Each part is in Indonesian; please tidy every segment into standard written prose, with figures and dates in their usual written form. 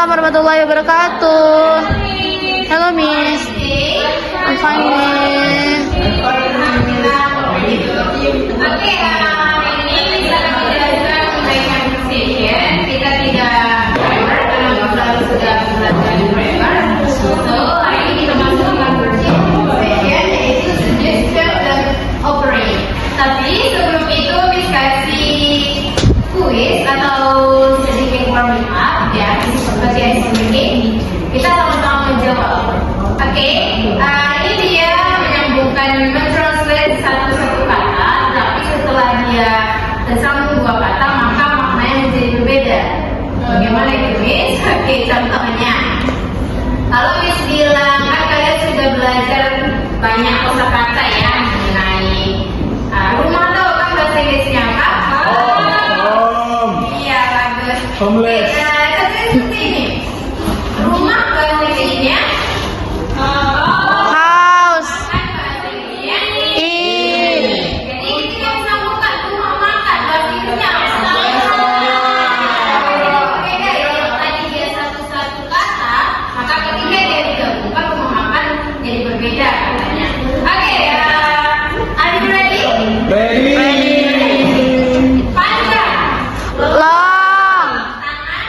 warahmatullahi wabarakatuh. Hello, Miss. I'm fine, Miss. Oke, ini kita menaikkan session. Kita tidak karena selalu sudah belajar di primer. So, hari ini kita masuk ke session yaitu suggestion dan operate. Tapi sebelum itu Miss kasih kuis atau sedikit warming up ya sebagai SMK. Kita sama-sama menjawab. Oke, ini dia menyambungkan mentranslate satu kata, tapi setelah dia tersambung dua kata maka maknanya menjadi berbeda. Bagaimana itu, Miss? Oke, contohnya. Kalau Miss bilang kan kalian sudah belajar banyak kosakata ya mengenai rumah tuh kan bahasa Inggrisnya apa? Iya, bagus. Homeless. Contohnya seperti ini. Rumah bahasa Inggrisnya House. kan bahasa Inggrisnya In. jadi kita bisa buka rumah makan bahasa Inggrisnya apa? Beda ya, kalau tadi dia satu kata, maka ketika dia digabungkan rumah makan jadi berbeda katanya. Oke, are you ready? Ready. Panjang, Long. tangan,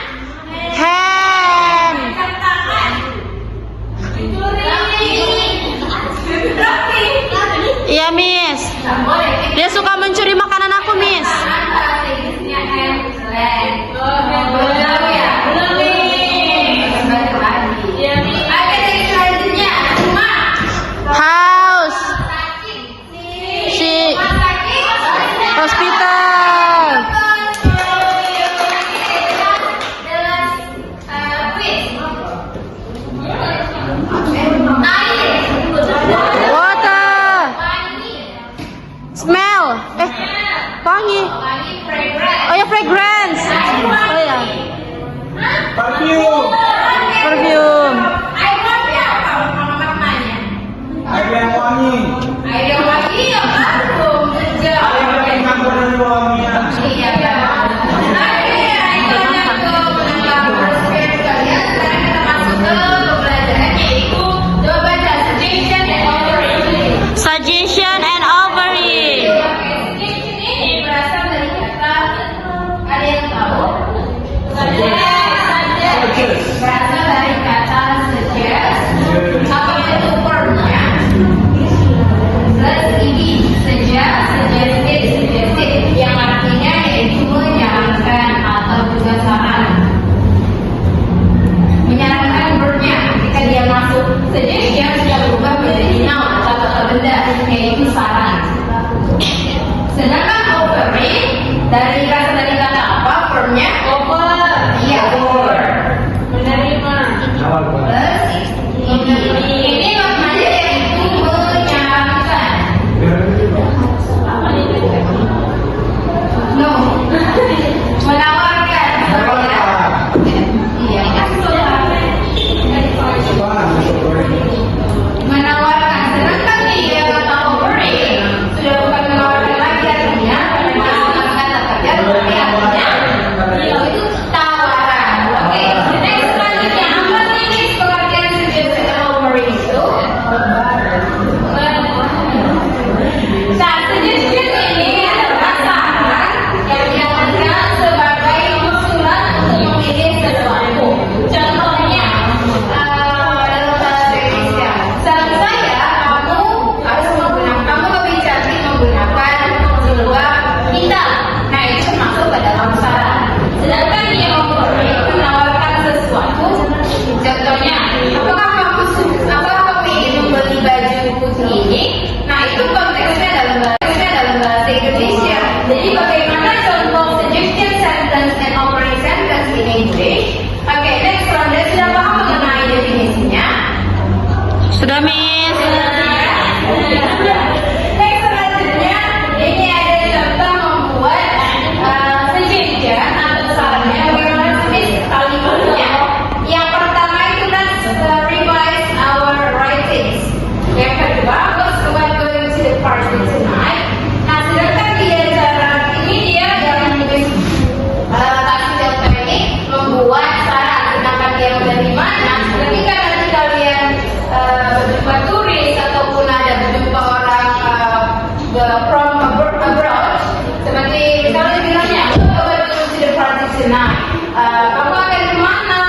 kamu akan kemana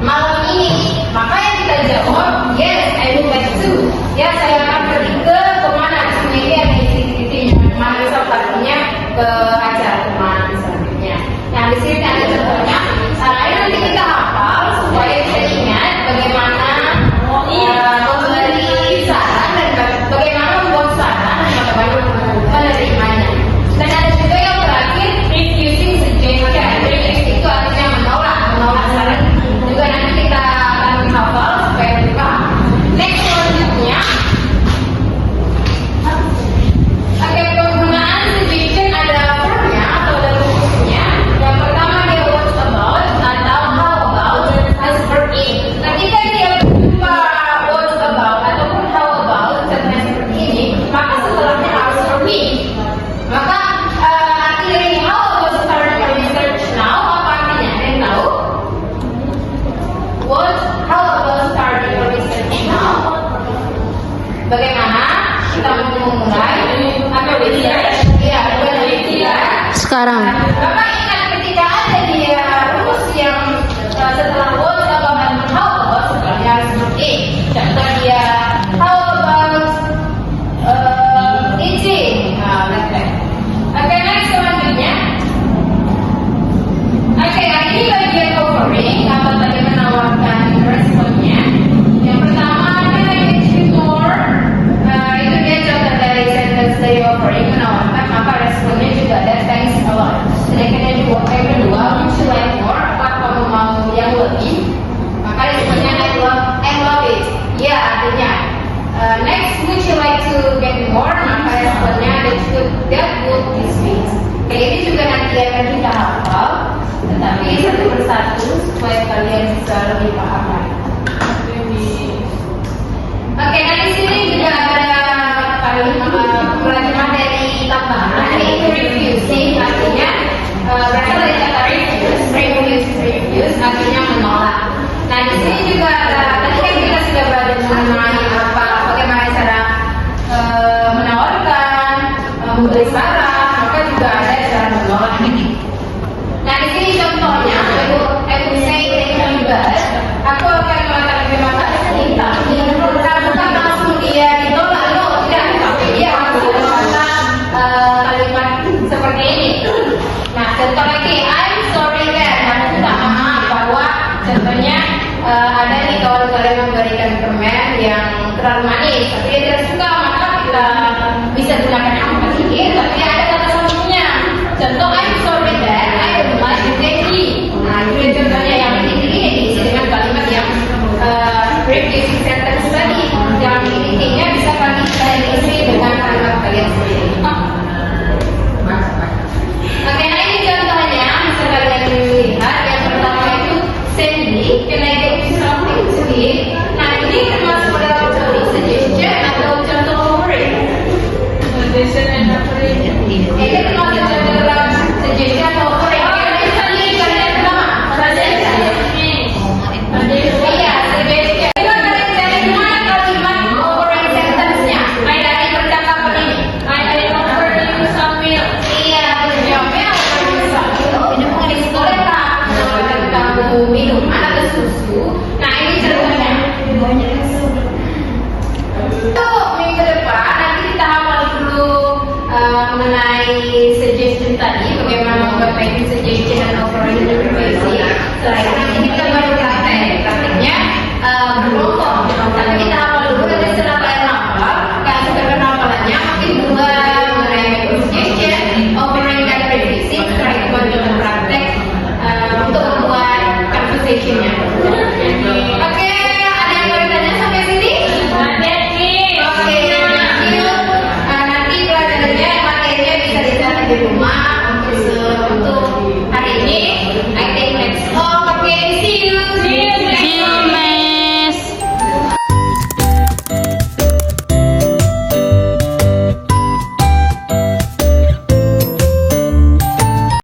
malam ini? Maka yang kita jawab, yes, I will back to. Ya, saya akan pergi ke kemana? Sebenarnya dia ada isi-isinya. Kemana misal artinya ke acara kemana selanjutnya. Nah, di sini ada contohnya. Ini nanti kita hafal supaya kita ingat bagaimana memberi saran dan bagaimana membuat saran dan bagaimana menerimanya. Dan ada juga yang terakhir, refusing suggestion. Refuse itu artinya menolak saran. Juga nanti kita akan hafal supaya lebih paham. Next selanjutnya, oke, penggunaan suggestion ada verbnya atau ada rumusnya. Yang pertama dia what about atau how about as verb in. Ketika dia berjumpa what about ataupun how about contohnya seperti ini, maka setelahnya harus verb in. Maka arti dari how about start your research now apa artinya? Ada yang tahu? How about start your research now? Bagaimana kita mau memulai atau research? Ya, bukan dari dia. Sekarang. Bapak ingat ketika ada dia rumus yang setelah what about dan how about setelahnya harus seperti contoh dia how about eating. Like that. Oke, next selanjutnya. Oke, ini bagian covering atau tadi menawarkan responnya. Yang pertama ada negative more. Itu dia contoh dari sentence dari offering menawarkan, maka responnya juga ada thanks a lot. Sedangkan yang kedua, would you like more? Apa kamu mau yang lebih? Maka responnya I love it. Ya, artinya next, would you like to get more? Maka responnya that would be sweet. Oke, ini juga nanti akan kita hafal, tetapi satu persatu supaya kalian bisa lebih paham lagi. Oke, nah di sini juga ada kalimat dari tambahan, yaitu refusing, artinya berasal dari kata refuse, artinya menolak. Nah di sini juga tadi kan kita sudah belajar mengenai bagaimana cara menawarkan, memberi saran, maka juga ada cara menolak. Nah di sini contohnya, I will say thank you but aku akan mengatakan terima kasih, tapi bukan langsung dia ditolak, tidak, tapi dia harus ada kalimat seperti ini. Nah contoh lagi, I'm sorry that, aku minta maaf bahwa contohnya ada nih kawan kalian memberikan permen yang terlalu manis, tapi dia tidak suka, maka kita bisa gunakan apa sedikit, tapi ada kata sambungnya. Contoh, I'm sorry that I don't like the candy. Nah, itu contohnya yang ini diisi dengan kalimat yang refusing sentence tadi. Yang intinya bisa kalian isi dengan kalimat kalian sendiri. Oke, nah ini contohnya bisa kalian lihat. Yang pertama itu Sandy, can I get you something to eat? Nah, ini termasuk dalam suggestion atau contoh offering. Suggestion and offering. Ini termasuk contoh dalam suggestion atau offering. Iya, suggestion. Itu dari mana kalimat offering sentence-nya? Dari percakapan ini. I offer you some milk. Iya, jawabnya offer you some milk. Bolehkah menawarkan kamu minuman atau susu? Nah, ini contohnya. Untuk minggu depan nanti kita hafal dulu mengenai suggestion tadi, bagaimana membuat suggestion dan offering interpretation. Setelah itu nanti